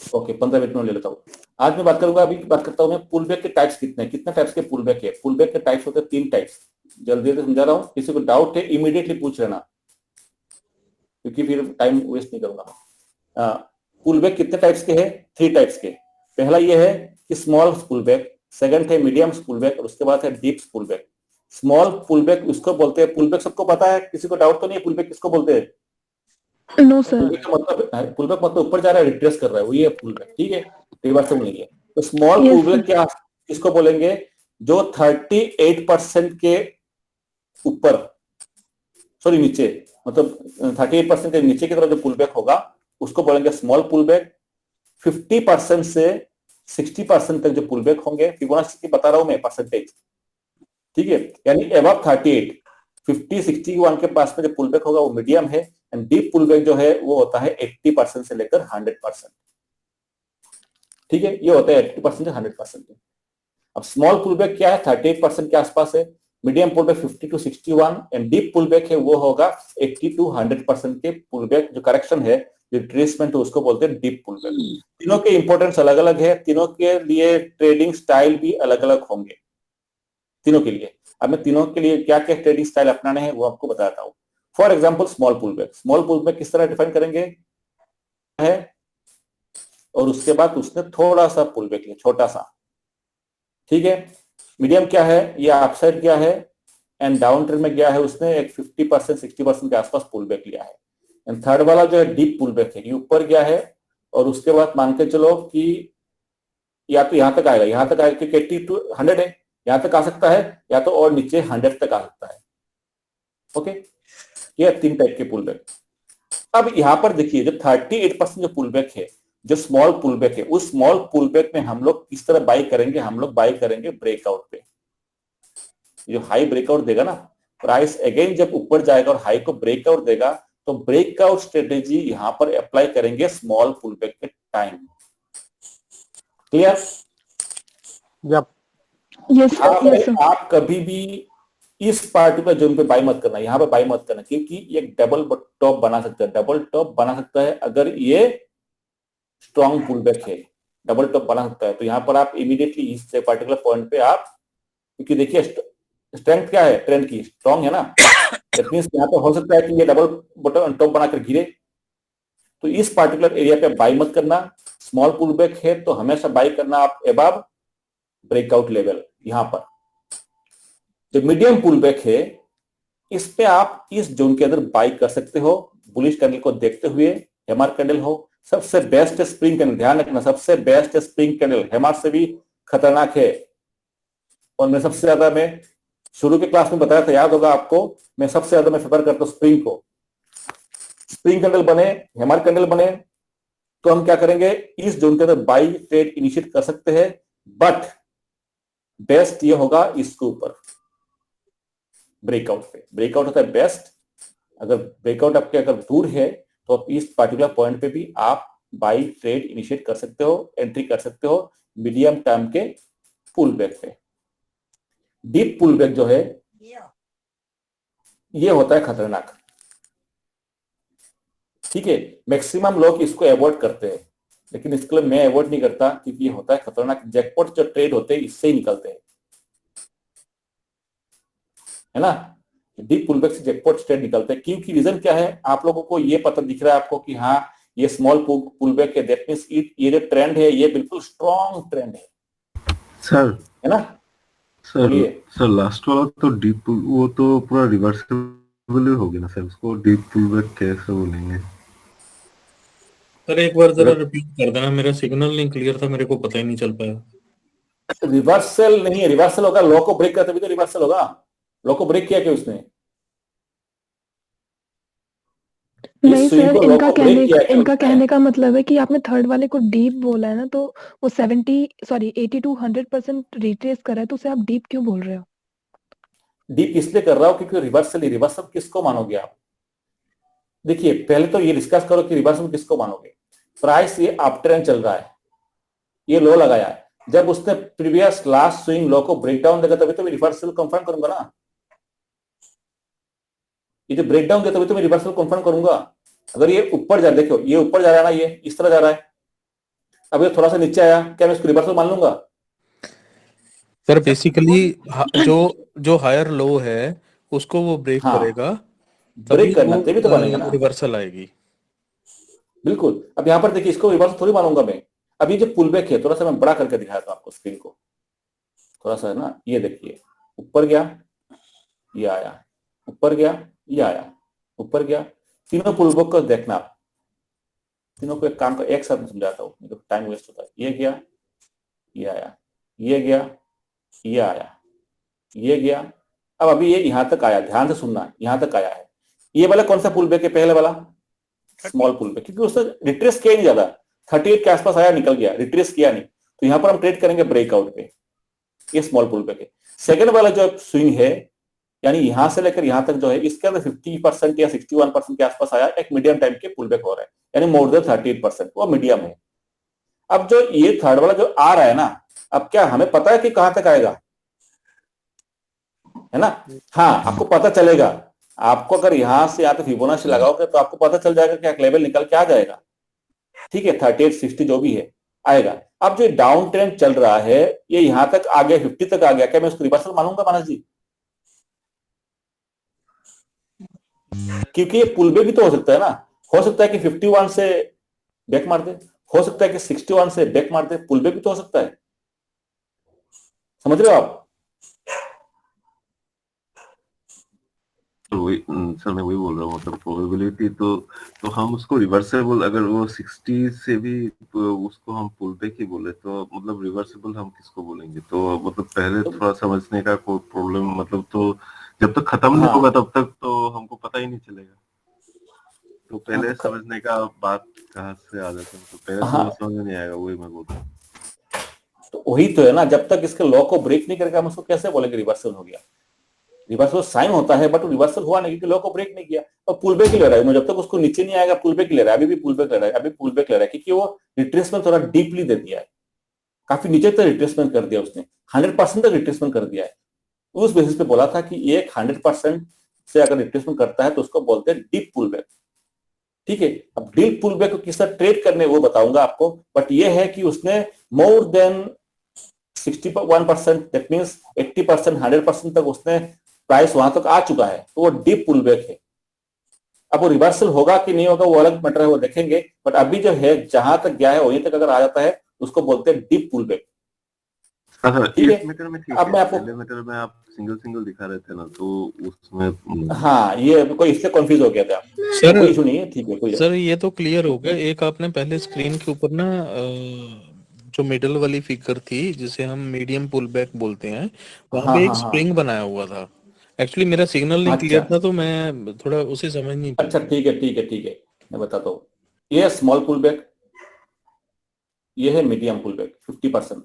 Okay, 15 minute में ले लेता हूँ। आज मैं बात करूंगा, अभी बात करता हूँ मैं पुल बैक के टाइप्स कितने टाइप्स के पुल बैक है। पुल बैक के टाइप्स होते हैं 3 टाइप्स। जल्दी से समझा रहा हूँ, किसी को डाउट है इमीडिएटली पूछ लेना, क्योंकि फिर टाइम वेस्ट नहीं करूंगा। पुल बैक कितने टाइप्स के हैं? 3 टाइप्स के। पहला ये है कि स्मॉल पुल बैक, सेकंड है मीडियम पुल बैक, और उसके बाद है deep pull back. Small pull back उसको बोलते हैं, पुल बैक सबको पता है, किसी को डाउट तो नहीं है पुल बैक किसको बोलते हैं? नो पुल सर। बैक का मतलब, पुल बैक मतलब ऊपर जा रहा है, रिट्रेस कर रहा है, वही है पुल बैक, ठीक है, रिवर्सल नहीं है। तो small yes pull back sir. क्या किसको बोलेंगे? जो 38% के ऊपर, सॉरी नीचे, मतलब 38% के नीचे की तरफ जो पुल बैक होगा उसको बोलेंगे स्मॉल पुल बैक। 50% से 60% तक जो पुल बैक होंगे, फिबोनाची बता रहा हूं मैं परसेंटेज, ठीक है, यानी अबव 38, 50 61 के पास में जो पुल बैक होगा वो मीडियम है। एंड डीप पुल बैक जो है वो होता है 80% से लेकर 100%, ठीक है, ये होता है 80% से 100%। अब स्मॉल पुल बैक क्या है? 38% के आसपास है। Medium pull back 50 to 61, and deep pull back है वो होगा 80 टू 100% के पुल बैक। जो करेक्शन है, जो रिट्रेसमेंट है, उसको बोलते हैं डीप पुल बैक। तीनों के इंपॉर्टेंस अलग अलग है, तीनों के लिए ट्रेडिंग स्टाइल भी अलग अलग होंगे, तीनों के लिए। अब मैं तीनों के लिए क्या क्या ट्रेडिंग स्टाइल अपनाने हैं वो आपको बताता हूँ। For example small pull back, small pull back किस तरह डिफाइन करेंगे है, और उसके बाद उसने थोड़ा सा पुल बैक लिया, छोटा सा, ठीक है। मीडियम क्या है? ये अपसाइड क्या है, एंड डाउन ट्रेंड में गया है, उसने एक 50% 60% के आसपास पुल बैक लिया है। एंड थर्ड वाला जो है डीप पुल बैक है, ये ऊपर गया है, और उसके बाद मान के चलो कि या तो यहां तक आएगा, यहां तक आएगा क्योंकि 80 टू 100 है, यहां तक आ सकता है, या तो और नीचे 100 तक आ सकता है। ओके, ये 3 टाइप के पुल बैक। अब यहां पर देखिए, जो 38% जो पुल बैक है, जो स्मॉल पुल बैक है, उस स्मॉल पुल बैक में हम लोग किस तरह बाई करेंगे? हम लोग बाई करेंगे ब्रेकआउट पे। जो हाई ब्रेकआउट देगा ना, प्राइस अगेन जब ऊपर जाएगा और हाई को ब्रेकआउट देगा, तो ब्रेकआउट स्ट्रेटेजी यहां पर अप्लाई करेंगे स्मॉल पुल बैक के टाइम। क्लियर? यप। यस यहां सर, यस पे सर। आप कभी भी इस पार्टिकुलर जोन पे बाई मत करना, यहां पे बाई मत करना, क्योंकि ये डबल टॉप बना सकता है, डबल टॉप बना सकता है अगर ये स्ट्रॉन्ग पुल बैक है, डबल टॉप बना सकता है। तो यहां पर आप इमीडिएटली इस पर्टिकुलर पॉइंट पे आप, क्योंकि देखिए स्ट्रेंथ क्या है, ट्रेंड की स्ट्रॉन्ग है ना, दैट मींस यहाँ पे हो सकता है कि ये डबल बटन टॉप बनाकर गिरे। तो इस पार्टिकुलर एरिया पे बाई मत करना। स्मॉल पुल बैक है तो हमेशा बाई करना आप अबव ब्रेकआउट लेवल। यहां पर जो मीडियम पुल बैक है, इस पे आप इस जोन के अंदर बाई कर सकते हो, बुलिश कैंडल को देखते हुए। हेमर कैंडल हो, सबसे बेस्ट स्प्रिंग कैंडल, ध्यान रखना, सबसे बेस्ट स्प्रिंग कैंडल, हेमर से भी खतरनाक है। और मैं सबसे ज्यादा, मैं शुरू के क्लास में बताया था, याद होगा आपको, मैं सबसे ज्यादा मैं फेवर करता हूं स्प्रिंग को। स्प्रिंग कैंडल बने, हेमर कैंडल बने, तो हम क्या करेंगे? इस जोन के अंदर बाई ट्रेड इनिशिएट कर सकते हैं, बट बेस्ट ये होगा इसके ऊपर ब्रेकआउट पे। ब्रेकआउट होता है बेस्ट। अगर ब्रेकआउट आपके अगर दूर है तो आप इस पर्टिकुलर पॉइंट पे भी आप बाई ट्रेड इनिशिएट कर सकते हो, एंट्री कर सकते हो मीडियम टर्म के पुल बैक पे। डीप पुल बैक जो है ये होता है खतरनाक, ठीक है। मैक्सिमम लोग इसको अवॉइड करते हैं, लेकिन इसके लिए मैं अवॉइड नहीं करता, क्योंकि ये होता है खतरनाक। जैकपॉट जो ट्रेड होते हैं इससे ही निकलते हैं, है ना। डीप पुलबैक से जैकपॉट ट्रेड निकलते हैं, क्योंकि रीजन क्या है? आप लोगों को ये पता दिख रहा है आपको कि हाँ ये स्मॉल पुलबैक है, दैट मींस ये जो ट्रेंड है ये बिल्कुल स्ट्रॉन्ग ट्रेंड सर है ना। सर बोलिए। सर लास्ट वाला तो डीप वो तो पूरा रिवर्सिबल ही हो गया ना सर, उसको डीप पुलबैक कैसे बोलेंगे? सर एक बार जरा अगर रिपीट कर देना, मेरा सिग्नल नहीं क्लियर था, मेरे को पता ही नहीं चल पाया। रिवर्सल नहीं है, रिवर्सल होगा लो को ब्रेक करते भी तो रिवर्सल होगा। लो को ब्रेक किया क्या उसने? नहीं इस स्विंग सर, को लो इनका को ब्रेक कहने किया क्या इनका उसने? कहने का मतलब है कि आपने थर्ड वाले को डीप बोला है ना, तो वो 80 टू 100% रिट्रेस करा है, तो उसे आप डीप क्यों बोल रहे हो? डीप इसलिए कर रहा हूं क्योंकि रिवर्सल ही, रिवर्सल किसको मानोगे आप? देखिए पहले तो ये डिस्कस करो कि रिवर्सल किसको मानोगे। प्राइस ये अप ट्रेंड चल रहा है, ये लो लगाया है, जब उसने प्रीवियस लास्ट स्विंग लो को ब्रेक डाउन देगा तभी तो मैं रिवर्सल कंफर्म करूंगा ना। ये जो ब्रेक डाउन दिया तभी तो मैं रिवर्सल कंफर्म करूंगा। अगर ये ऊपर जा, देखो ये ऊपर जा रहा है ना, ये इस तरह जा रहा है, अब ये थोड़ा सा नीचे आया, क्या मैं इसको रिवर्सल मान लूंगा? सर बेसिकली जो जो हायर लो है उसको वो ब्रेक हाँ, करेगा, तभी ब्रेक करना वो तभी तो बनेगा ना। रिवर्सल आएगी। बिल्कुल। अब यहाँ पर देखिए, इसको रिवर्सल थोड़ी मानूंगा मैं। अब ये जो पुल बैक है, थोड़ा सा मैं बड़ा करके दिखाया था आपको स्क्रीन को, थोड़ा सा है ना, ये देखिए, ऊपर गया, ये आया, ऊपर गया, ये आया, ऊपर गया। तीनों पुल बैक को देखना आप, तीनों को एक काम का एक साथ में समझाता हूँ, तो टाइम वेस्ट होता है। ये गया, ये आया, ये गया, ये आया, ये गया। अब अभी ये यहां तक आया, ध्यान से सुनना, यहां तक आया है। ये वाला कौन सा पुल बैक है? पहले वाला स्मॉल पुल बैक, क्योंकि उसने रिट्रेस किया नहीं ज्यादा, 38 के आसपास आया, निकल गया, रिट्रेस किया नहीं। तो यहां पर हम ट्रेड करेंगे ब्रेकआउट पे, ये स्मॉल पुल बैक है। सेकंड वाला जो स्विंग है, यानी यहां से लेकर यहां तक जो है, इसके अंदर 50% या 61% के आसपास आया, एक मीडियम टाइम के पुल बैक हो रहा है, यानी मोर देन 38%, वो मीडियम है। अब जो ये थर्ड वाला जो आ रहा है ना, अब क्या हमें पता है कि कहां तक आएगा, है ना? हाँ, आपको पता चलेगा। आपको अगर यहां से यहाँ पे फिबोनाची लगाओगे तो आपको पता चल जाएगा कि एक लेवल निकल के आ जाएगा, ठीक है, 38 60 जो भी है आएगा। अब जो डाउन ट्रेंड चल रहा है, ये यहां तक आ गया, 50 तक आ गया, क्या मैं उसको रिवर्सल मानूंगा मानस जी? क्योंकि ये पुल बैक भी तो हो सकता है ना, हो सकता है कि 51 से बैक मार दे, हो सकता है कि 61 से बैक मार दे, पुल बैक भी तो हो सकता है। समझ रहे हो आप? तो वही सर, मैं वही बोल रहा हूँ, मतलब प्रोबेबिलिटी तो हम उसको रिवर्सेबल, अगर वो 60 से भी तो उसको हम पुल बैक ही बोले तो मतलब रिवर्सेबल हम किसको बोलेंगे? तो मतलब पहले थोड़ा समझने का कोई प्रॉब्लम, मतलब तो जब तक खत्म नहीं होगा हाँ तब तक तो हमको पता ही नहीं चलेगा। तो हाँ, पहले समझने का बात कहाँ से आ जाता है, तो पहले तो वो हाँ, समझ में नहीं आएगा, वही मैं बोल रहा हूँ। तो वही तो है ना, जब तक इसके लॉ को ब्रेक नहीं करेगा हम उसको कैसे बोलेंगे रिवर्सल हो गया? रिवर्सल साइन होता है, बट रिवर्सल हुआ नहीं, क्योंकि लॉ को ब्रेक नहीं किया। और पुल बैक ही ले रहा है, जब तक उसको नीचे नहीं आएगा पुल बैक ले रहा है, अभी भी पुल बैक ले रहा है, अभी पुल बैक ले रहा है, क्योंकि वो रिट्रेसमेंट थोड़ा डीपली दे दिया है, काफी नीचे तक रिट्रेसमेंट कर दिया उसने, 100% तक रिट्रेसमेंट कर दिया है। उस बेसिस पे बोला था कि एक 100% से अगर रिट्रेसमेंट करता है तो उसको बोलते हैं डीप पुल बैक, ठीक है। अब डीप पुल बैक को किस तरह ट्रेड करने वो बताऊंगा आपको, बट ये है कि उसने मोर देन 61%, दैट मींस 80%, 100% तक उसने प्राइस वहां तक आ चुका है, तो वो डीप पुल बैक है। अब वो रिवर्सल होगा कि नहीं होगा वो अलग मैटर है, वो देखेंगे, बट अभी जो है जहां तक गया है वहीं तक अगर आ जाता है उसको बोलते हैं डीप पुल बैक, हाँ, ठीक है। इस मैटर में ठीक अब है, मैं आपको, पहले मैटर में आप सिंगल सिंगल दिखा रहे थे ना, तो उसमें हाँ, ये कोई इससे कंफ्यूज हो गया था, तो सर कोई इशू नहीं है, ठीक है, कोई। सर ये तो क्लियर हो गया। एक आपने पहले स्क्रीन के ऊपर ना जो मिडल वाली फिगर थी जिसे हम मीडियम पुल बैक बोलते हैं, वहां हाँ पे एक हाँ हाँ, स्प्रिंग बनाया हुआ था। एक्चुअली मेरा सिग्नल नहीं अच्छा क्लियर था तो मैं थोड़ा उसे समझ नहीं अच्छा, पाया। ठीक है ठीक है ठीक है, मैं बताता हूँ। ये स्मॉल पुल बैक, ये है मीडियम पुल बैक 50%।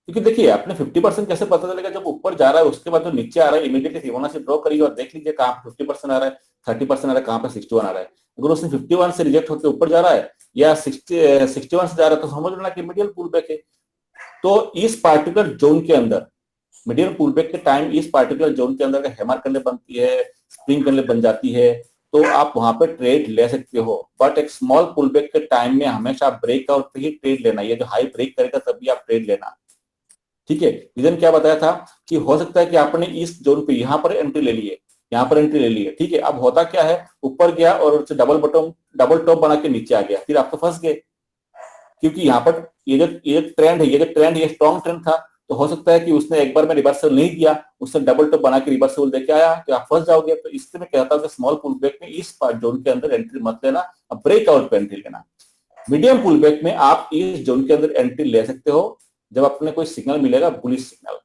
क्योंकि देखिए, आपने 50% कैसे पता चलेगा? जब ऊपर जा रहा है उसके बाद जो नीचे आ रहा है इमीडिएटली फिबोनाची ड्रॉ करिए और देख लीजिए कहाँ पे 50% आ रहा है, 30% आ रहा है, कहाँ पे 61 आ रहा है। अगर उसने 51 से रिजेक्ट होकर ऊपर जा रहा है या 61 से जा रहा है, तो समझ लेना कि मीडियम पुल बैक है। तो इस पार्टिकुलर जोन के अंदर, मीडियम पुल बैक के टाइम, इस पार्टिकुलर जोन के अंदर हैमर करने बनती है, स्प्रिंग करने बन जाती है, तो आप वहां पे ट्रेड ले सकते हो। बट एक स्मॉल पुल बैक के टाइम में हमेशा ब्रेकआउट पे ही ट्रेड लेना, ये जो हाई ब्रेक करेगा तभी आप ट्रेड लेना, ठीक है। रीजन क्या बताया था कि हो सकता है कि आपने इस जोन पे यहाँ पर एंट्री ले ली है, यहाँ पर एंट्री ले ली है, ठीक है। अब होता क्या है, ऊपर गया और उससे डबल टॉप बना के नीचे आ गया, फिर आप तो फंस गए, क्योंकि यहाँ पर ये ट्रेंड है, ये स्ट्रॉन्ग ट्रेंड था। तो हो सकता है कि उसने एक बार में रिवर्सल नहीं किया, उसने डबल टॉप बना के रिवर्सल लेके आया, तो आप फंस जाओगे। तो इससे मैं कहता हूँ कि स्मॉल पुल बैक में इस जोन के अंदर एंट्री मत लेना, अब ब्रेकआउट पे एंट्री लेना। मीडियम पुल बैक में आप इस जोन के अंदर एंट्री ले सकते हो जब अपने कोई सिग्नल मिलेगा, बुलिश सिग्नल,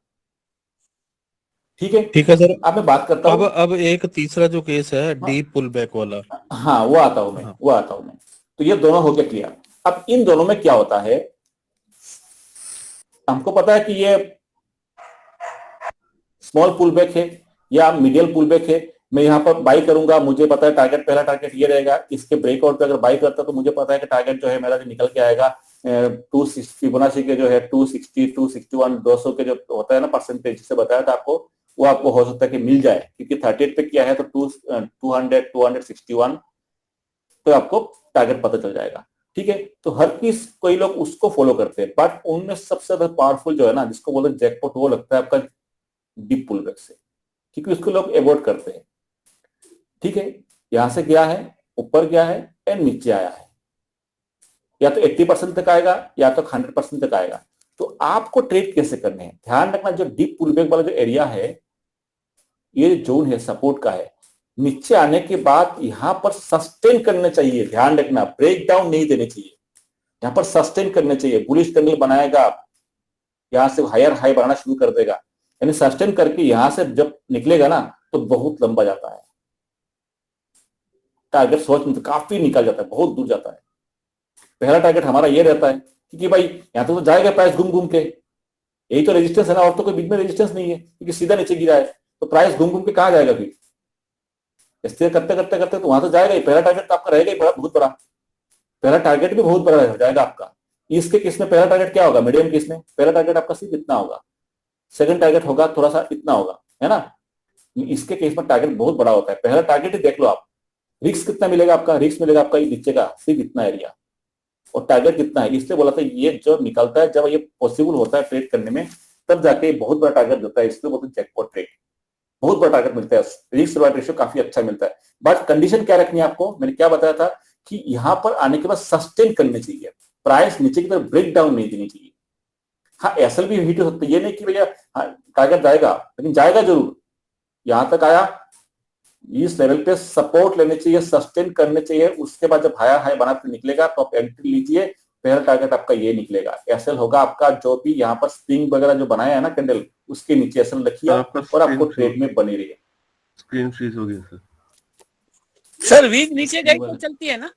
ठीक है। ठीक है सर। अब मैं बात करता अब हूँ, अब एक तीसरा जो केस है हाँ डीप पुल बैक वाला। हाँ, वो आता हूं मैं, हाँ वो आता हूं मैं। तो ये दोनों हो गया क्लियर। अब इन दोनों में क्या होता है, हमको पता है कि ये स्मॉल पुल बैक है या मीडियम पुल बैक है। मैं यहाँ पर बाई करूंगा, मुझे पता है टारगेट, पहला टारगेट ये रहेगा। इसके ब्रेकआउट पे अगर बाई करता तो मुझे पता है कि टारगेट जो है मेरा जो निकल के आएगा 260 फिबोनाची के जो है 260 261 200 के जो होता है ना परसेंटेज, जिसे बताया था आपको, वो आपको हो सकता है कि मिल जाए, क्योंकि 38 पे किया है तो 200 261, तो आपको टारगेट पता चल जाएगा, ठीक है, तो हर किस कोई लोग उसको फॉलो करते हैं, बट उनमें सबसे ज्यादा पावरफुल जो है ना, जिसको बोलते हैं जैकपॉट, वो लगता है आपका डीप पुल बैक से, क्योंकि उसको लोग अवॉइड करते हैं। ठीक है, यहां से गया है, ऊपर गया है एंड नीचे आया है, या तो 80% तक आएगा या तो 100% तक आएगा। तो आपको ट्रेड कैसे करने हैं, ध्यान रखना, जो डीप पुलबैक वाला जो एरिया है, ये जोन है सपोर्ट का है, नीचे आने के बाद यहां पर सस्टेन करने चाहिए, ध्यान रखना, ब्रेक डाउन नहीं देने चाहिए, यहां पर सस्टेन करने चाहिए। बुलिश कैंडल बनाएगा, यहां से हायर हाई बनाना शुरू कर देगा, यानी सस्टेन करके यहां से जब निकलेगा ना तो बहुत लंबा जाता है, टारगेट सोच में तो काफी निकल जाता है, बहुत दूर जाता है। पहला टारगेट हमारा ये रहता है क्योंकि भाई यहां तो जाएगा प्राइस घूम घूम के, यही तो रेजिस्टेंस है ना, और तो कोई बीच में रेजिस्टेंस नहीं है, क्योंकि सीधा नीचे गिरा है, तो प्राइस घूम घूम के कहां जाएगा फिर, इसलिए करते करते करते तो वहां तो जाएगा ही। पहला टारगेट तो आपका रहेगा ही बहुत बड़ा, पहला टारगेट भी बहुत बड़ा हो जाएगा आपका। इसके केस में पहला टारगेट क्या होगा, मीडियम केस में पहला टारगेट आपका सिर्फ इतना होगा, सेकंड टारगेट होगा थोड़ा सा इतना होगा, है ना। इसके केस में टारगेट बहुत बड़ा होता है, पहला टारगेट ही देख लो आप। रिस्क कितना मिलेगा आपका, रिस्क मिलेगा आपका नीचे का सिर्फ इतना एरिया, और टारगेट कितना है, इसलिए बोला था ये जब निकलता है, जब ये पॉसिबल होता है ट्रेड करने में, तब जाके बहुत बड़ा टारगेट देता है, इसलिए बोलते हैं जैकपॉट ट्रेड, बहुत बड़ा टारगेट मिलता है, रिस्क रिवार्ड रेशियो काफी अच्छा मिलता है। बट कंडीशन क्या रखनी है आपको, मैंने क्या बताया था कि यहां पर आने के बाद सस्टेन करनी चाहिए, प्राइस नीचे की तरफ ब्रेक डाउन नहीं देनी चाहिए। हाँ, एसएल भी हिट हो सकता है, ये नहीं कि भैया टारगेट जाएगा, लेकिन जाएगा जरूर, यहां तक आया, इस लेवल पे सपोर्ट लेने चाहिए, सस्टेन करने चाहिए, उसके बाद जब हायर हाई बना के निकलेगा तो आप एंट्री लीजिए। पहला टारगेट आपका ये निकलेगा, एसएल होगा आपका, जो भी यहाँ पर स्प्रिंग वगैरह जो बनाया है ना कैंडल, उसके नीचे एसएल रखिए और आपको ट्रेड में बनी रही है। स्क्रीन फ्रीज हो गया सर। सर वीक नीचे गई तो चलती है ना।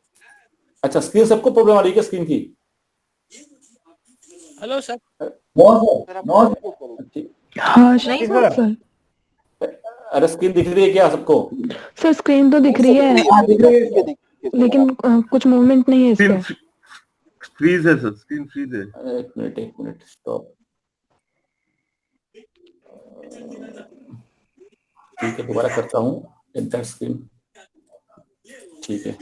अच्छा, स्क्रीन सबको प्रॉब्लम आ रही है स्क्रीन की? Hello sir. हाँ सर। अरे स्क्रीन दिख रही है क्या सबको? सर स्क्रीन तो दिख रही है, लेकिन कुछ मूवमेंट नहीं है इसका। फ्रीज है सर, स्क्रीन फ्रीज है। एक मिनट स्टॉप। ठीक है, दोबारा करता हूँ एंटर स्क्रीन। ठीक है,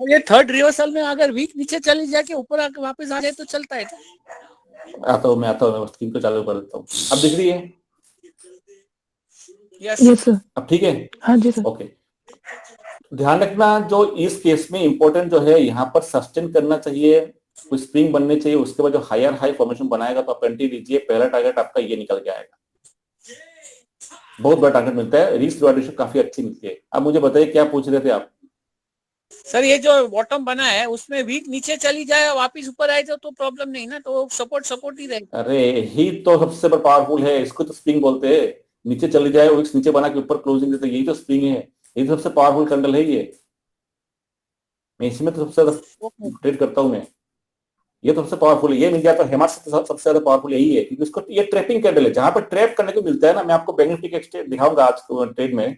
ये थर्ड रिवर्सल में अगर वीक नीचे चली जाके ऊपर आके वापस आ जाए तो चलता है क्या? आता हूँ स्क्रीन को चालू कर देता हूँ। अब दिख रही है? Yes sir. अब ठीक है? हाँ जी सर। ओके, ध्यान रखना, जो इस केस में इंपॉर्टेंट जो है, यहाँ पर सस्टेन करना चाहिए, कोई स्प्रिंग बनने चाहिए, उसके बाद जो हायर हाई फॉर्मेशन बनाएगा तो आप एंट्री लीजिए। पहला टारगेट आपका ये निकल के आएगा, बहुत बड़ा टारगेट मिलता है, रिस्क रिवार्ड रेशियो काफी अच्छी मिलती है। अब मुझे बताइए क्या पूछ रहे थे आप? सर ये जो बॉटम बना है उसमें वीक नीचे चली जाए वापिस ऊपर आए तो प्रॉब्लम नहीं ना, तो सपोर्ट ही रहेगा। अरे ही तो सबसे बड़ा पावरफुल है, इसको तो स्प्रिंग बोलते हैं। नीचे चली जाए, विक्स नीचे बना के ऊपर क्लोजिंग देते, यही तो स्प्रिंग है, यही तो सबसे पावरफुल कैंडल है ये। मैं इसमें तो सबसे ज्यादा ट्रेड करता हूँ मैं, ये तो सबसे पावरफुल है। ये मिल जाता है हमारे से सबसे ज्यादा पावरफुल यही है, क्योंकि इसको ये ट्रैपिंग कैंडल है, जहां पर ट्रैप करने को मिलता है ना। मैं आपको बैंक निफ्टी का दिखाऊंगा आज ट्रेड में,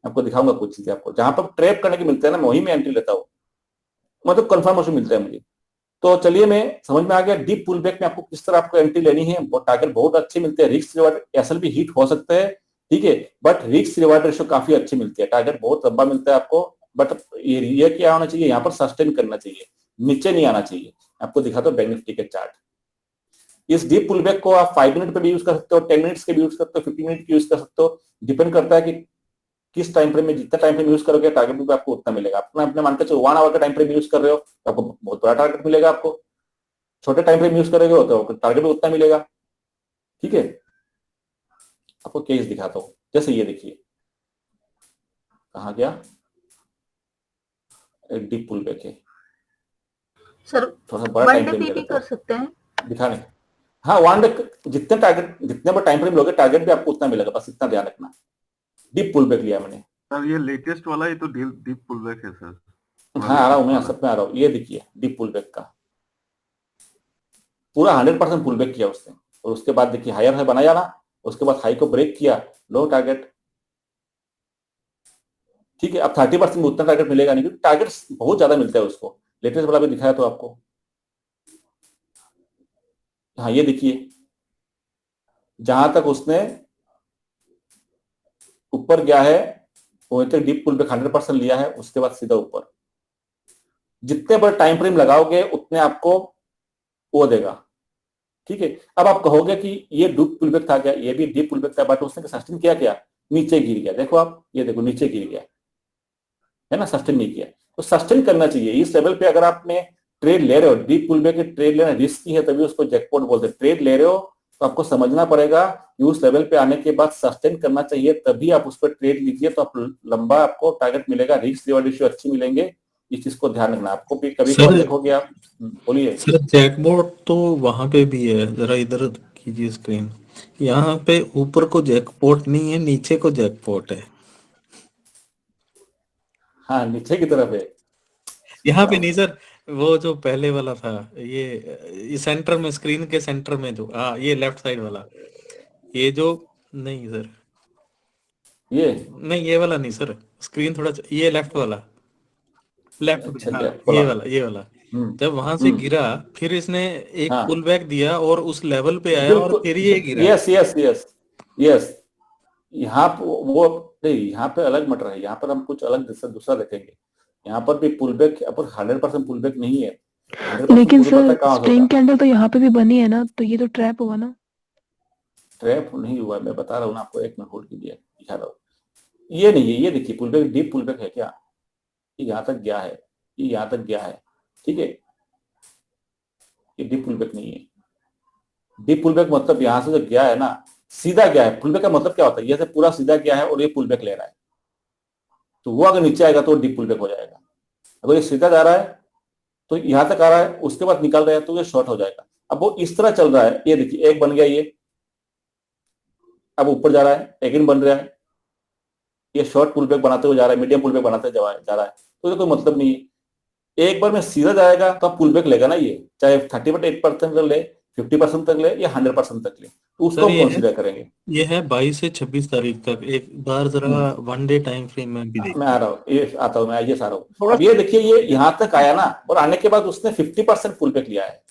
आपको दिखाऊंगा कुछ चीजें आपको, जहां पर ट्रैप करने को मिलता है ना, मैं वही में एंट्री लेता हूँ, मतलब कंफर्मेशन मिलता है मुझे। तो चलिए, मैं समझ में आ गया डीप पुल बैक में आपको किस तरह आपको एंट्री लेनी है। टारगेट बहुत अच्छे मिलते हैं, रिस्क रिवार्ड एसएल भी हिट हो सकता है, ठीक है, बट रिस्क रिवार्ड रेशियो काफी अच्छी मिलती है, टारगेट बहुत लंबा मिलता है आपको। बट ये क्या होना चाहिए, यहाँ पर सस्टेन करना चाहिए, नीचे नहीं आना चाहिए। आपको दिखाता हूँ बैंक निफ्टी के चार्ट। इस डीप पुल बैक को आप 5 मिनट पे भी यूज कर सकते हो, 10 मिनट्स के भी यूज कर सकते हो, 15 मिनट की यूज कर सकते हो, डिपेंड करता है कि किस टाइम फ्रेम में, जितना टाइम फ्रेम यूज करोगे टारगेट भी आपको उतना मिलेगा। अपना अपने मान के चलो 1 आवर का टाइम फ्रेम यूज कर रहे हो तो आपको बहुत बड़ा टारगेट मिलेगा, आपको छोटे टाइम फ्रेम यूज करोगे तो टारगेट भी उतना मिलेगा, ठीक है। आपको केस दिखाता हूँ, जैसे ये देखिए कहा गया, एक डीप पुल बैक है सर, थोड़ा सा बड़ा टाइम फ्रेम भी कर सकते हैं दिखाने। हाँ, वन डे जितने टारगेट, जितने बड़ा टाइम फ्रेम लोगे टारगेट भी आपको उतना मिलेगा, बस इतना ध्यान रखना। डीप पुल बैक लिया मैंने सर, ये लेटेस्ट वाला ही तो डीप पुल बैक है सर। हाँ, आ रहा हूँ मैं, सब में आ रहा हूँ। ये देखिए डीप पुल बैक का पूरा 100% पुल बैक किया उसने, और उसके बाद देखिए हायर हाई बनाया ना, उसके बाद हाई को ब्रेक किया, लो टारगेट, ठीक है। अब 30% में उतना टारगेट मिलेगा नहीं, क्योंकि टारगेट बहुत ज्यादा मिलता है उसको। लेटेस्ट वाला भी दिखाया तो आपको, हाँ ये देखिए, जहां तक उसने ऊपर गया है वो तक डीप पुल बैक 100% लिया है, उसके बाद सीधा ऊपर, जितने बड़े टाइम फ्रेम लगाओगे उतने आपको वो देगा, ठीक है। अब आप कहोगे कि ये डीप पुलबैक था क्या, ये भी डीप पुलबैक था, बट उसने सस्टेन किया क्या, नीचे गिर गया, देखो आप, ये देखो नीचे गिर गया, है ना, सस्टेन नहीं किया। तो सस्टेन करना चाहिए इस लेवल पे। अगर आपने ट्रेड ले रहे हो, डीप पुलबैक के ट्रेड लेना रिस्की है, तभी उसको जैकपॉट बोलते हैं। ट्रेड ले रहे हो तो आपको समझना पड़ेगा कि उस लेवल पे आने के बाद सस्टेन करना चाहिए, तभी आप उस पर ट्रेड लीजिए, तो आप लंबा आपको टारगेट मिलेगा, रिस्क रिवॉर्ड रेशियो अच्छी मिलेंगे। इस चीज को ध्यान रखना आपको भी। कभी कभार सर देखोगे आप, बोलिए। सर जैकपॉट तो वहां पे भी है, जरा इधर कीजिए स्क्रीन। यहाँ पे ऊपर को जैकपॉट नहीं है, नीचे को जैकपॉट है। हाँ, नीचे की तरफ है। यहाँ पे नहीं सर, वो जो पहले वाला था, ये सेंटर में, स्क्रीन के सेंटर में जो, हाँ ये लेफ्ट साइड वाला, ये जो, नहीं सर, ये नहीं ये वाला नहीं सर, स्क्रीन थोड़ा, ये लेफ्ट वाला, लेफ्ट में, अच्छा, हाँ लेफ्ट वाला। ये वाला। हम्म जब वहां से गिरा, फिर इसने एक हाँ पुल बैक दिया और उस लेवल पे आया और बिल्कुल, फिर ये गिरा। Yes yes yes yes. यहाँ वो नहीं, यहाँ पे अलग मैटर है, यहाँ पर हम कुछ अलग दूसरा देखेंगे। यहाँ पर भी पुल बैक, पर 100% पुल बैक नहीं है। 100% लेकिन पुल पता है सर कहाँ होगा। स्प्रिंग कैंडल तो यहाँ पे भी बनी है ना, तो ये तो ट्रैप हुआ ना। ट्रैप नहीं हुआ, मैं बता रहा हूँ ना आपको, एक मिनट होल्ड कीजिए, दिखा रहा हूँ। ये नहीं है, ये देखिए pull back, deep pull back है क्या, ये यहाँ तक गया है, ये यहाँ तक गया है, ठीक है। ये डीप पुल बैक नहीं है। डीप पुल बैक मतलब यहाँ से जो गया है ना, सीधा गया है। पुल बैक का मतलब क्या होता है, ये से पूरा सीधा गया है और ये पुल बैक ले रहा है, तो वो अगर नीचे आएगा तो डीप पुल बैक हो जाएगा। अगर ये सीधा जा रहा है तो यहाँ तक आ रहा है, उसके बाद निकल रहा है तो ये शॉर्ट हो जाएगा। अब वो इस तरह चल रहा है, ये देखिए एक बन गया ये, अब ऊपर जा रहा है, अगेन बन रहा है, ये शॉर्ट पुल बैक बनाते हुए जा रहा है, मीडियम पुल बैक बनाते जा रहा है, तो ये कोई मतलब नहीं है। एक बार में सीधा जाएगा तो आप पुल बैक लेगा ना, ये चाहे 30% तक ले, 50% तक ले या 100% तक ले, तो उसको सर हम कंसिडर करेंगे। ये है 22 से 26 तारीख तक। एक बार जरा वन डे टाइम फ्रेम में भी मैं आ देखिए। रहा हूँ, ये आता हूँ मैं, आइए आ रहा हूँ। थोड़ा अब ये देखिए, ये यहाँ तक आया ना, और आने के बाद उसने 50% पुल बैक लिया है,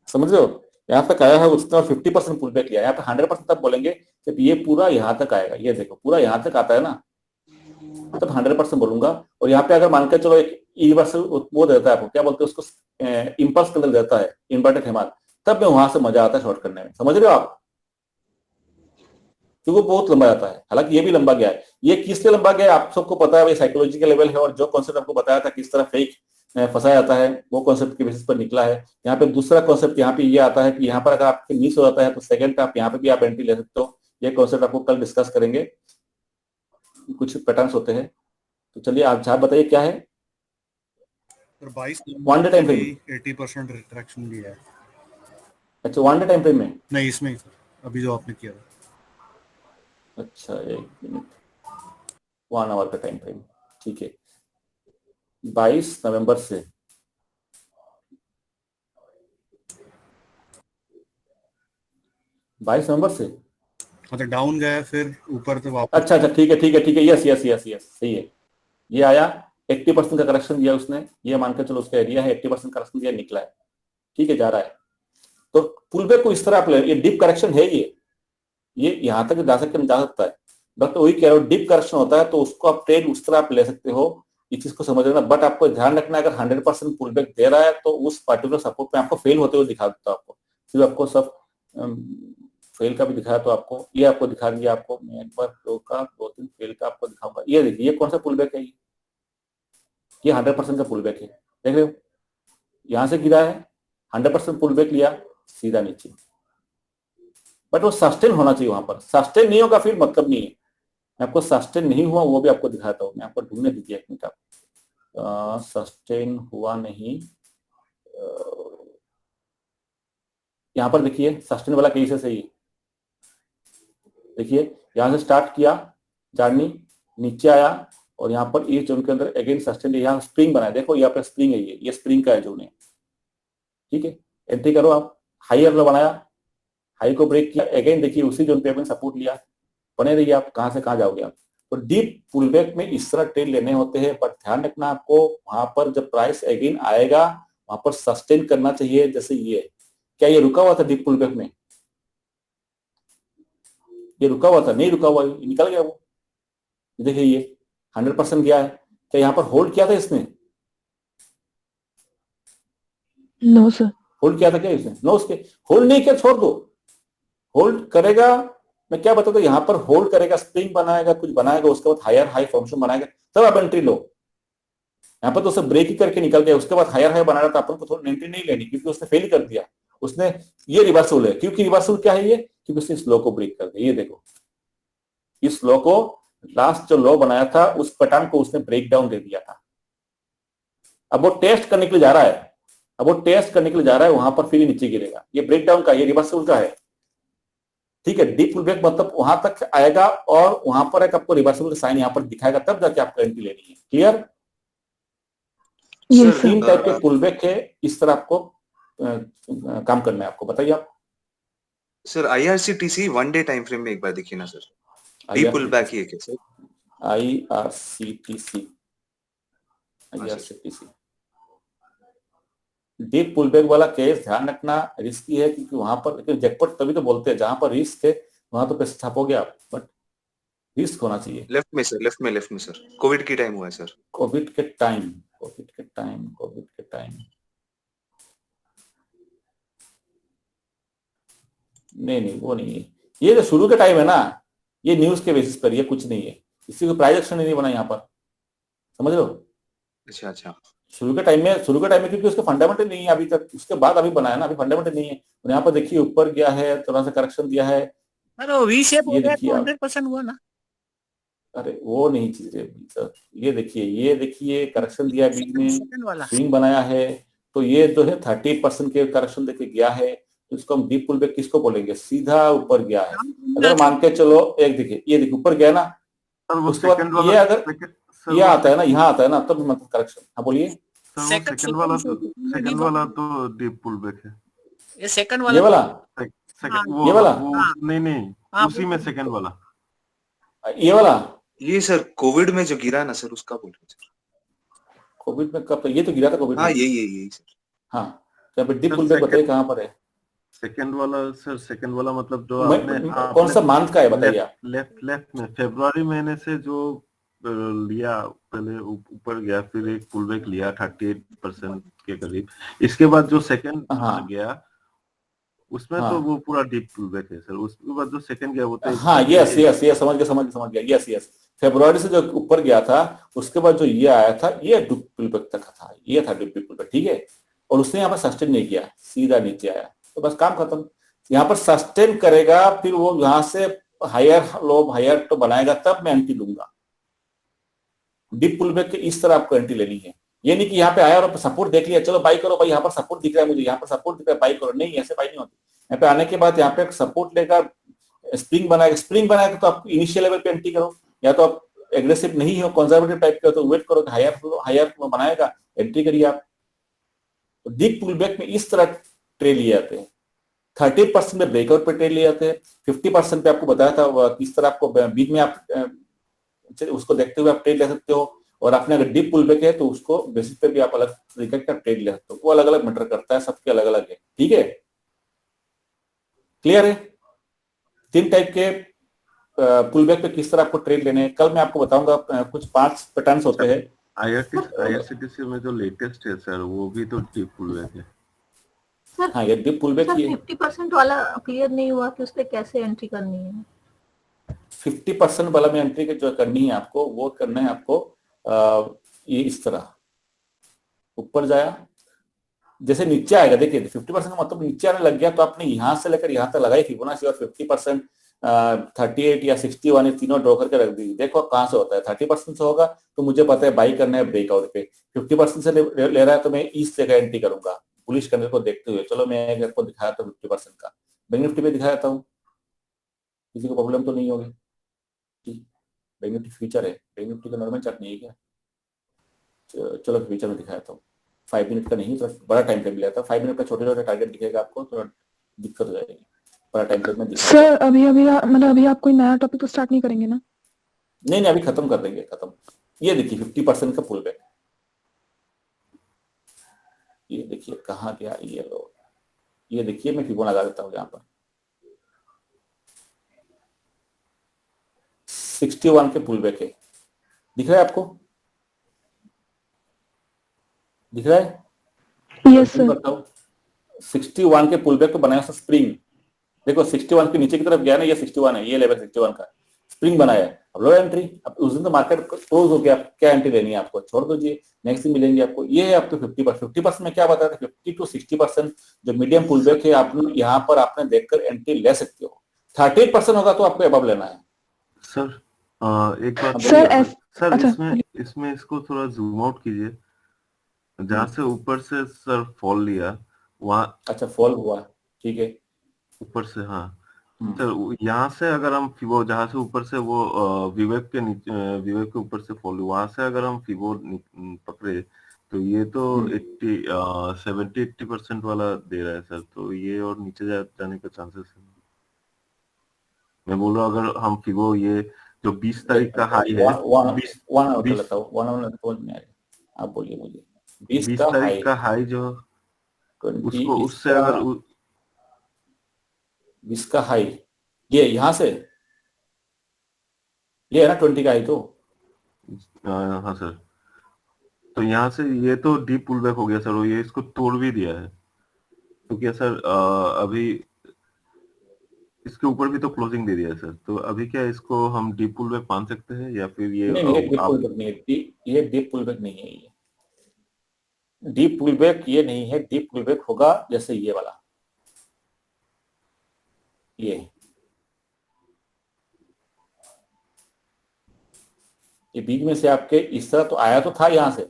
समझ रहे हो। यहाँ तक आया है उसने और 50% पुल बैक लिया है। यहाँ पे 100% तब बोलेंगे जब ये पूरा यहाँ तक आएगा। ये देखो पूरा यहाँ तक आता है ना, तब 100% बोलूंगा। और यहाँ पे अगर मान के चलो एक यूनिवर्सल वो देता है आपको, क्या बोलते हैं उसको, इम्पल्स कलर देता है, इन्वर्टेड हेमाल, तब में वहां से मजा आता है शॉर्ट करने में, समझ रहे हो आप, क्योंकि वो बहुत लंबा जाता है। हालांकि ये भी लंबा गया है। ये किस लिए लंबा गया है आप सबको पता है, साइकोलॉजी का लेवल है, और जो कॉन्सेप्ट आपको बताया था किस तरह फेक फंसाया जाता है, वो कॉन्सेप्ट के बेसिस पर निकला है। यहाँ पे दूसरा कॉन्सेप्ट यहाँ पे ये आता है कि यहाँ पर अगर आपके मिस हो जाता है तो सेकंड पे आप यहाँ पे भी आप एंट्री ले सकते हो। ये कॉन्सेप्ट आपको कल डिस्कस करेंगे, कुछ पैटर्न्स होते हैं। तो चलिए आप बताइए क्या है। Sir 22 one day time frame, 80% retraction भी है। अच्छा वन डे टाइम फ्रेम में, नहीं इसमें ही सर, अभी जो आपने किया था। अच्छा एक मिनट, 1 आवर का टाइम फ्रेम, ठीक है। 22 नवंबर से 22 नवंबर से, मतलब डाउन गया फिर ऊपर तो वापस। अच्छा अच्छा, ठीक है ठीक है ठीक है, यस यस यस यस, सही है। ये आया 80% का करेक्शन दिया उसने, ये मान के चलो उसका एरिया है, 80% करेक्शन दिया, निकला है, ठीक है, जा रहा है। तो पुल बैक को इस तरह आप ले, ये डीप करेक्शन है, ये यहाँ तक जा सकता है। डॉक्टर वही कह रहा हूँ, डीप करेक्शन होता है तो उसको आप ट्रेड उस तरह आप ले सकते हो, इस चीज को समझ लेना। बट आपको ध्यान रखना, अगर 100% पुल बैक दे रहा है तो उस पर्टिकुलर सपोर्ट में आपको फेल होते हुए दिखा देता हूँ आपको, सिर्फ आपको सब फेल का भी दिखाया, तो आपको ये आपको दिखा दिया, आपको मैं एक बार दो का 2-3 फेल का आपको दिखाऊंगा। ये देखिए, ये कौन सा पुल बैक है, ये 100% का पुल बैक है, देख रहे हो, यहाँ से गिरा है, 100% पुल बैक लिया, सीधा नीचे। बट वो सस्टेन होना चाहिए, वहां पर सस्टेन नहीं होगा फिर मतलब नहीं है। मैं आपको सस्टेन नहीं हुआ वो भी आपको दिखाता हूँ, मैं आपको ढूंढने दीजिए एक मिनट। आप सस्टेन हुआ नहीं, यहाँ पर देखिए सस्टेन वाला केस है, सही है। देखिए यहाँ से स्टार्ट किया जर्नी, नीचे आया और यहाँ पर इस जोन के अंदर अगेन सस्टेन, यहाँ स्प्रिंग बनाया, देखो यहाँ पर स्प्रिंग है, ये स्प्रिंग का है जोन है, ठीक है। एंट्री करो आप, हाई लेवल बनाया, हाई को ब्रेक किया, अगेन देखिए उसी जोन पे आपने सपोर्ट लिया, बने रहिए आप, कहां से कहां जाओगे आप। तो डीप पुलबैक में इस तरह ट्रेड लेने होते हैं, पर ध्यान रखना आपको, वहां पर जब प्राइस अगेन आएगा वहां पर सस्टेन करना चाहिए। जैसे ये, क्या ये रुका हुआ था डीप पुलबैक में, ये रुका हुआ था, नहीं रुका हुआ, निकल गया वो, देखिए ये 100% गया है। क्या यहाँ पर होल्ड किया था इसने, नो सर। होल्ड किया था क्या इसने? नो, उसके होल्ड नहीं किया, छोड़ दो। होल्ड करेगा, मैं क्या बताता हूँ, यहाँ पर होल्ड करेगा, स्प्रिंग बनाएगा, कुछ बनाएगा, उसके बाद हायर हाई फॉर्मेशन बनाएगा, तब आप एंट्री लो। यहाँ पर तो उसे ब्रेक ही करके निकल गया, उसके बाद हायर हाई बनाया था, अपन को थोड़ी एंट्री नहीं लेनी, क्योंकि उसने फेल कर दिया। उसने ये रिवर्सल है, क्योंकि रिवर्सल क्या है ये, क्योंकि उसने इस लो को ब्रेक कर दिया। ये देखो, इस लो को, लास्ट जो लो बनाया था उस पैटर्न को उसने ब्रेक डाउन दे दिया था। अब वो टेस्ट करने के लिए जा रहा है, अब वो टेस्ट करने के लिए जा रहा है, वहां पर फिर नीचे गिरेगा। ये ब्रेक डाउन का, ये रिवर्सल का है, ठीक है। डीप पुल बैक मतलब वहां तक आएगा और वहां पर एक आपको रिवर्सल का साइन यहाँ पर दिखाएगा, तब जाके आपको एंट्री लेनी है। क्लियर? Yes sir. तीन टाइप के पुल बैक है, इस तरह आपको काम करना है। आपको बताइए आप। Sir IRCTC 1 day time frame में एक बार देखिए ना सर, डीप पुल बैक ही है क्या sir? IRCTC deep pull back वाला केस ध्यान रखना, रिस्की है, क्योंकि वहां पर, लेकिन जैकपॉट तभी तो बोलते हैं, जहां पर रिस्क है वहां तो पैसे छापोगे आप, बट रिस्क होना चाहिए। लेफ्ट में सर, कोविड के टाइम हुआ है सर। कोविड के टाइम नहीं, वो नहीं है। ये जो शुरू के टाइम है ना, ये न्यूज के बेसिस पर, ये कुछ नहीं है, इसी को प्राइस एक्शन नहीं बना यहाँ पर, समझ लो। अच्छा। शुरू के टाइम में क्योंकि उसके फंडामेंटल नहीं है अभी तक, उसके बाद अभी बनाया ना, अभी फंडामेंटल नहीं है। और यहाँ पर देखिए ऊपर गया है, थोड़ा सा करेक्शन दिया है, अरे वी शेप हो ये गया देखिए तो आप। 100% हुआ ना। अरे वो नहीं चीज है सर, ये देखिए करेक्शन दिया है बीच में, सेकंड वाला स्विंग बनाया है, तो ये जो है 30% के करेक्शन देके गया है, तो इसको हम डीप पुल बैक किसको बोलेंगे? सीधा ऊपर गया है। अगर मान के चलो, एक देखिए, ये देखिए ऊपर गया ना, सर वो उसके बाद सेकंड ये वाला, अगर ये आता है ना, यहाँ आता है ना, तब मतलब करेक्शन। हाँ बोलिए। सर वो सेकंड वाला तो डीप पुल बैक है। ये सेकंड ये वाला वाला, सेकंड ये वाला, वो हाँ। नहीं हाँ, उसी में सेकंड वाला। ये वाला ये सर कोविड में जो गिरा ना सर, उसका बोल रहे सर। कोविड में कब? तो ये तो गिरा था कोविड हाँ में। यही सर। हाँ, तो यहाँ पे डीप पुल बैक बताइए कहाँ पर है? सेकंड वाला सर, सेकंड वाला मतलब जो कौन सा मंथ का है बताइए आप? लेफ्ट में फरवरी महीने से जो लिया, पहले ऊपर गया, फिर एक पुल बैक लिया 38% के करीब, इसके बाद जो सेकंड गया उसमें तो वो पूरा डीप पुल बैक है सर। उसके बाद जो सेकंड गया वो तो हाँ, यस, समझ गया, यस। फरवरी से जो ऊपर गया था, उसके बाद जो ये आया था, ये डीप पुल बैक तक था, ये था डीप पुल बैक, ठीक है। और उसने यहाँ पर सस्टेन नहीं किया, सीधा नीचे आया, तो बस काम खत्म। यहाँ पर सस्टेन करेगा, फिर वो यहाँ से हायर लो हायर तो बनाएगा, तब मैं एंट्री लूंगा। डीप पुल बैक के इस तरह आपको एंट्री लेनी है। ये नहीं कि यहाँ पे आया और सपोर्ट देख लिया, चलो बाई करो भाई, यहाँ पर सपोर्ट दिख रहा है मुझे, यहाँ पर सपोर्ट दिख रहा है, बाई करो, नहीं, ऐसे बाई नहीं होती। यहाँ पे आने के बाद यहाँ पे सपोर्ट लेगा, स्प्रिंग बनाएगा तो आप इनिशियल लेवल पे एंट्री करो, या तो आप एग्रेसिव नहीं हो, कंजर्वेटिव टाइप के हो, तो वेट करो, हायर बनाएगा, एंट्री करिए आप। डीप पुल बैक में इस तरह ट्रेड लिए जाते हैं। 30% में ब्रेकआउट पे ट्रेड लिए जाते हैं, 50% पे आपको बताया था किस तरह आपको बीच में आप उसको देखते हुए आप ट्रेड ले सकते हो, और आपने अगर डीप पुल बैक है तो उसको बेसिस पे भी आप अलग तरीके का ट्रेड ले सकते हो। वो अलग अलग मैटर करता है, सबके अलग अलग है, ठीक है। क्लियर है? 3 टाइप के पुल बैक पे किस तरह आपको ट्रेड लेने हैं, कल मैं आपको बताऊंगा। कुछ 5 पैटर्न्स होते हैं। IRCTC में जो लेटेस्ट है सर, वो भी तो डीप पुल बैक है। सर हाँ, ये डीप पुल बैक ही है। 50% वाला क्लियर नहीं हुआ कि उस पे कैसे एंट्री करनी है? 50% वाला में एंट्री जो करनी है आपको, वो करना है आपको ये इस तरह ऊपर जाया, जैसे नीचे आएगा, देखिए 50% का मतलब नीचे आने लग गया, तो आपने यहां से लेकर यहां तक लगाई फिबोनाची, और 50% 38 या 61 तीनों ड्रॉ करके रख दी। देखो कहां से होता है, 30% से होगा तो मुझे पता है बाई करना है ब्रेकआउट पे, 50% से ले रहा है तो मैं इस जगह एंट्री करूंगा बुलिश करने को देखते हुए। चलो मैं आपको दिखाया था 50% का, बैंक निफ्टी पे दिखाया था, किसी को प्रॉब्लम तो नहीं होगी? बैंक निफ्टी फ्यूचर है, बैंक निफ्टी का नॉर्मल चार्ट नहीं है क्या? चलो फ्यूचर में दिखाया था, 5 मिनट का नहीं, तो बड़ा टाइम फ्रेम लिया था। 5 मिनट का छोटे छोटे टारगेट दिखेगा आपको, तो दिक्कत हो जाएगी। बड़ा टाइम फ्रेम में दिखेगा। सर अभी आप कोई नया टॉपिक तो स्टार्ट नहीं करेंगे ना? नहीं, अभी खत्म कर देंगे, खत्म। ये देखिए 50% का पुल बैक, ये देखिए कहाँ गया ये लो, ये देखिए मैं फिबो लगा देता हूँ यहाँ पर 61 के पुल बैक है, दिख रहा है आपको? दिख रहा है? Yes sir. बताओ 61 के पुल बैक तो बनाया स्प्रिंग, देखो 61 के नीचे की तरफ गया ना, ये 61 है, ये लेवल 61 का स्प्रिंग बनाया है, अब लो एंट्री। अब उस दिन तो मार्केट क्लोज हो गया, क्या एंट्री लेनी है आपको, छोड़ दीजिए, नेक्स्ट दिन मिलेंगे आपको। ये है आपको 50% में क्या बताया था, 50 to 60% जो मीडियम पुल बैक है, आप यहाँ पर आपने देखकर एंट्री ले सकते हो। 38% होगा तो आपको अबव लेना है। सर एक बात सर बोलिए, ऐस सर अच्छा इसमें इसको थोड़ा जूम आउट कीजिए, जहाँ से ऊपर से सर फॉल लिया वहाँ, अच्छा फॉल हुआ, ठीक है, ऊपर से, हाँ सर यहाँ से अगर हम फिबो, जहाँ से ऊपर से वो विवेक के नीचे, विवेक के ऊपर से फॉल, वहां से अगर हम फिबो पकड़े तो ये तो 70-80% वाला दे रहा है सर, तो ये और नीचे जाने का चांसेस है। मैं बोल रहा हूँ अगर हम फिबो ये जो 20 तारीख का हाई है, 20 आप बोलिए मुझे, 20 का तारीख का हाई जो 20 उसको, उससे अगर 20 का हाई, ये यहाँ से, ये है ना 20 का हाई, तो हाँ सर, तो यहाँ से ये तो डीप पुल बैक हो गया सर, और ये इसको तोड़ भी दिया है, तो क्या सर अभी इसके ऊपर भी तो क्लोजिंग दे दिया है सर, तो अभी क्या इसको हम डीप पुल बैक मान सकते हैं, या फिर ये नहीं, डीप पुल बैक नहीं है, ये डीप पुल बैक नहीं है, ये डीप पुल बैक ये नहीं है। डीप पुल बैक होगा जैसे ये वाला, ये बीच में से आपके इस तरह तो आया तो था यहां से,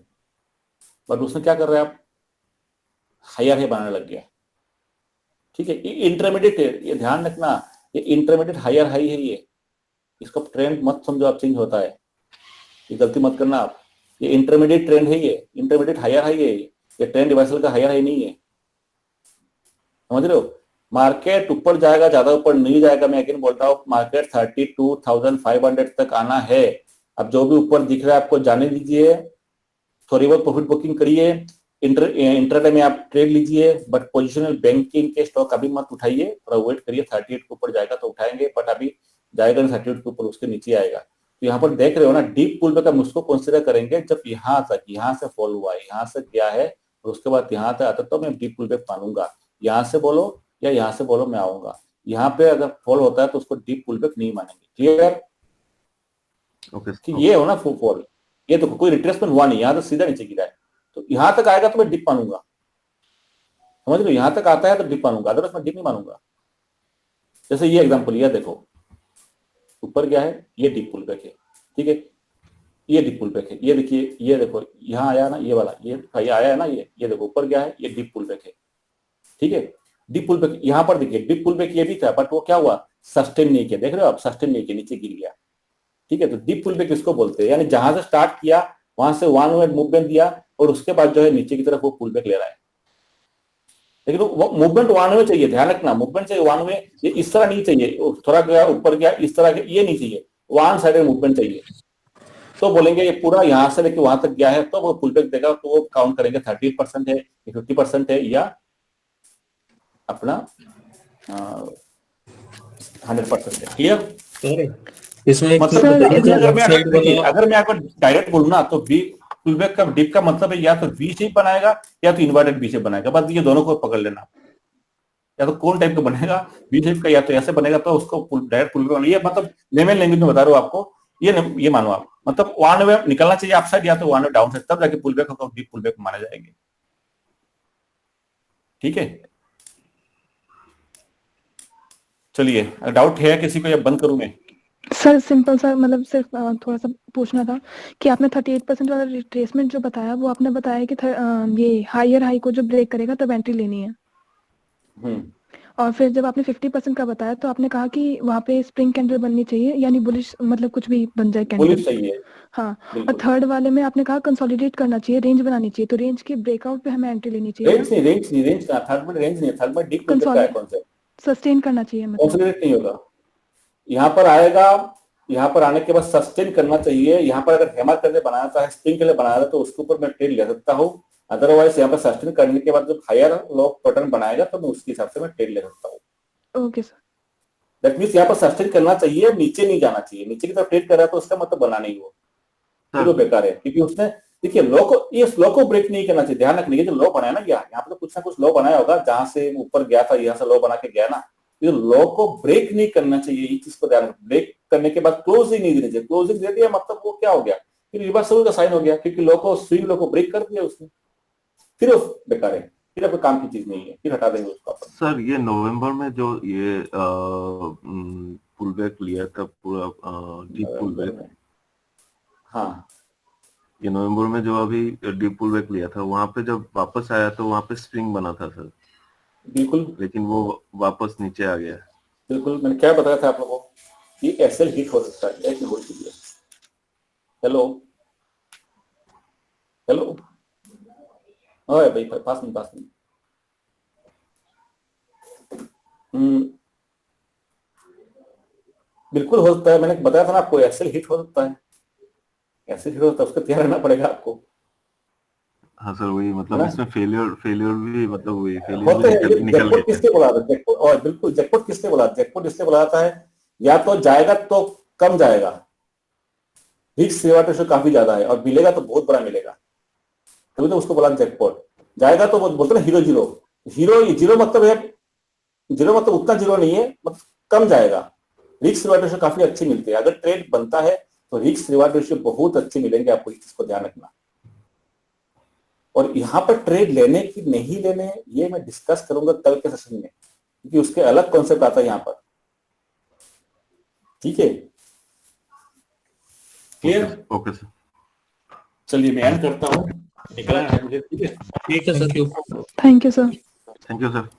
बट उसने क्या कर रहा है, आप हायर है बनाने लग गया, ठीक है। ये इंटरमीडिएट है, ये ध्यान रखना, ये इंटरमीडिएट हायर हाई है, ये इसको ट्रेंड मत समझो आप, चेंज होता है, ये गलती मत करना आप, ये इंटरमीडिएट ट्रेंड है, ये इंटरमीडिएट हायर हाई है, ये ट्रेंड रिवर्सल का हायर हाई नहीं है, समझ रहे हो। मार्केट ऊपर जाएगा, ज्यादा ऊपर नहीं जाएगा, मैं अगेन बोल रहा हूँ, मार्केट 32,500 तक आना है। अब जो भी ऊपर दिख रहा है आपको जाने दीजिए, थोड़ी बहुत प्रॉफिट बुकिंग करिए, इंटरडे में आप ट्रेड लीजिए, बट पोजिशनल बैंकिंग के स्टॉक अभी मत उठाइए, थोड़ा वेट करिए, 38 के ऊपर जाएगा तो उठाएंगे, बट अभी जाएगा नहीं 38 के ऊपर, उसके नीचे आएगा। तो यहाँ पर देख रहे हो ना, डीप पुल बैक हम उसको कंसिडर करेंगे जब यहाँ तक, यहाँ से फॉल हुआ है, यहाँ से गया है और उसके बाद यहाँ तक आता तो मैं डीप पुल बैक मानूंगा। यहाँ से बोलो या यहाँ से बोलो मैं आऊंगा, यहाँ पे अगर फॉल होता है तो उसको डीप पुल बैक नहीं मानेंगे, क्लियर। कि ये हो ना फॉल, ये तो कोई रिट्रेसमेंट हुआ नहीं, यहाँ तो सीधा नीचे गिरा है, तो यहाँ तक आएगा तो मैं डिप मानूंगा, समझ लो, यहाँ तक आता है तो डिप मानूंगा, अदरवाइज मैं डिप नहीं मानूंगा। जैसे ये एग्जांपल, ये देखो ऊपर गया है, ये डिप पुल बैक है, ठीक है, ये डिप पुल बैक है, ये देखिए, ये देखो यहाँ आया ना, ये वाला, ये आया है ना, ये देखो ऊपर गया है, ये डिप पुल बैक है, ठीक है। डिप पुल बैक यहाँ पर देखिए, डिप पुल बैक ये भी था, बट वो क्या हुआ, सस्टेन नहीं किया, देख रहे हो आप, सस्टेन नहीं किया, नीचे गिर गया, ठीक है। तो डीप पुल बैक किसको बोलते हैं, यानी जहां से स्टार्ट किया वहां से 1 मिनट मूवमेंट दिया और उसके बाद जो है नीचे की तरफ वो पुल बैक ले रहा है, लेकिन वो मूवमेंट 1 वे चाहिए, ध्यान रखना, मूवमेंट चाहिए 1 वे, ये इस तरह नहीं चाहिए, थोड़ा गया ऊपर गया इस तरह, ये नहीं चाहिए, 1 साइडेड मूवमेंट चाहिए, तो बोलेंगे ये पूरा यहाँ से लेके वहां तक गया है तो वो पुल बैक देगा, तो वो काउंट करेंगे 38% है, 50% है, या अपना 100% है, क्लियर। इसमें मतलब अगर मैं आपको डायरेक्ट बोलूँ ना, तो पुल बैक का डिप का मतलब है या तो वी शेप बनाएगा या तो इन्वर्टेड वी शेप बनाएगा, बस ये दोनों को पकड़ लेना, या तो कौन टाइप का बनेगा, वी शेप का या तो ऐसे बनेगा तो उसको डायरेक्ट पुल बैक, ये मतलब लेमन लैंग्वेज में बता रहा हूँ आपको, ये मानो आप, मतलब 1 वे निकलना चाहिए अप साइड या तो 1 वे डाउन साइड, तब जाके पुल बैक होगा, डीप पुल बैक माने जाएंगे, ठीक है। चलिए, डाउट है किसी को या बंद करूं मैं। सर सिंपल सा, मतलब सिर्फ थोड़ा सा पूछना था कि आपने 38% वाला रिट्रेसमेंट जो बताया, वो आपने बताया कि ये हायर हाई को जो ब्रेक करेगा तब एंट्री लेनी है। और फिर जब आपने 50% का बताया तो आपने कहा कि वहाँ पे स्प्रिंग कैंडल बननी चाहिए, यानी बुलिश, मतलब कुछ भी बन जाए कैंडल, बुलिश चाहिए, हाँ। और थर्ड वाले में आपने कहा कंसोलिडेट करना चाहिए, रेंज बनानी चाहिए, तो रेंज के ब्रेकआउट पे हमें एंट्री लेनी चाहिए। रेंज का थर्ड में रेंज नहीं है, थर्ड में डीप पुल बैक का है कॉन्सेप्ट, सस्टेन करना चाहिए, मतलब कंसोलिडेट नहीं होगा, यहाँ पर आएगा, यहाँ पर आने के बाद सस्टेन करना चाहिए। यहाँ पर अगर हैमर करके बनाया था, स्प्रिंग के लिए बनाया था, तो उसके ऊपर मैं ट्रेड ले सकता हूँ, अदरवाइज यहाँ पर सस्टेन करने के बाद जब हायर लो पैटर्न बनाएगा तो मैं उसके हिसाब से मैं ट्रेड ले सकता हूँ। ओके सर, दैट मींस यहाँ पर सस्टेन करना चाहिए, नीचे नहीं जाना चाहिए, नीचे की तरफ ट्रेड कर रहा है तो उसका मतलब बना नहीं, वो बेकार है, क्योंकि उसने देखिए इस लॉ को ब्रेक नहीं करना चाहिए। ध्यान रखने जो लॉ बनाया ना यहाँ पे तो कुछ ना कुछ लॉ बनाया होगा, जहां से ऊपर गया था यहाँ से लॉ बना के गया ना, ये लॉ को ब्रेक नहीं करना चाहिए। ये चीज को ध्यान रखना, ब्रेक करने के बाद क्लोजिंग नहीं देनी चाहिए। क्लोजिंग दे दिया मतलब वो क्या हो गया, फिर रिवर्सल का साइन हो गया, क्योंकि लॉ को स्विंग लॉ को ब्रेक कर दिया उसने, फिर वो बेकार है, फिर आपके काम की चीज नहीं है, फिर हटा देंगे उसको अपन। सर ये नवंबर में जो ये पुल बैक लिया था पूरा डीप पुल बैक, हाँ ये नवंबर में जो अभी डीप पुल बैक लिया था, वहां पे जब वापस आया तो वहां पे स्प्रिंग बना था सर, बिल्कुल, लेकिन वो वापस नीचे आ गया। बिल्कुल मैंने क्या बताया था आप लोगों को, ये एसएल हिट हो सकता है। एक होल्ड कीजिए। हेलो हेलो, ओए भाई पास नहीं। बिल्कुल हो सकता है, मैंने बताया था ना आपको, एसएल हिट हो सकता है, एसएल हिट होता है, उसका तैयार रहना पड़ेगा आपको। हाँ सर वही मतलब ना? इसमें फेलियर भी मतलब वही होते हैं। फेलियर निकल जैकपॉट किसने बोला था? जैकपॉट, और बिल्कुल जैकपॉट किसने बोला? जैकपॉट इसलिए बोला जाता है या तो जाएगा तो कम जाएगा, रिस्क रिवार्ड रेशियो काफी ज्यादा है, और मिलेगा तो बहुत बड़ा मिलेगा, तभी तो उसको बोला जैकपॉट। जाएगा तो बोलते ना हीरो जीरो मतलब है, जीरो मतलब उतना जीरो नहीं है, मतलब कम जाएगा। रिस्क रिवार्ड रेशियो काफी अच्छी मिलती है। अगर ट्रेड बनता है तो रिस्क रिवार्ड रेशियो बहुत अच्छे मिलेंगे आपको, इस चीज को ध्यान रखना। और यहाँ पर ट्रेड लेने की नहीं लेने ये मैं डिस्कस करूंगा कल के सेशन में, क्योंकि उसके अलग कॉन्सेप्ट आता है यहाँ पर। ठीक है, क्लियर? ओके सर, चलिए मैं एंड करता हूँ, निकलना है मुझे। ठीक है ठीक है sir. Thank you sir. Thank you sir.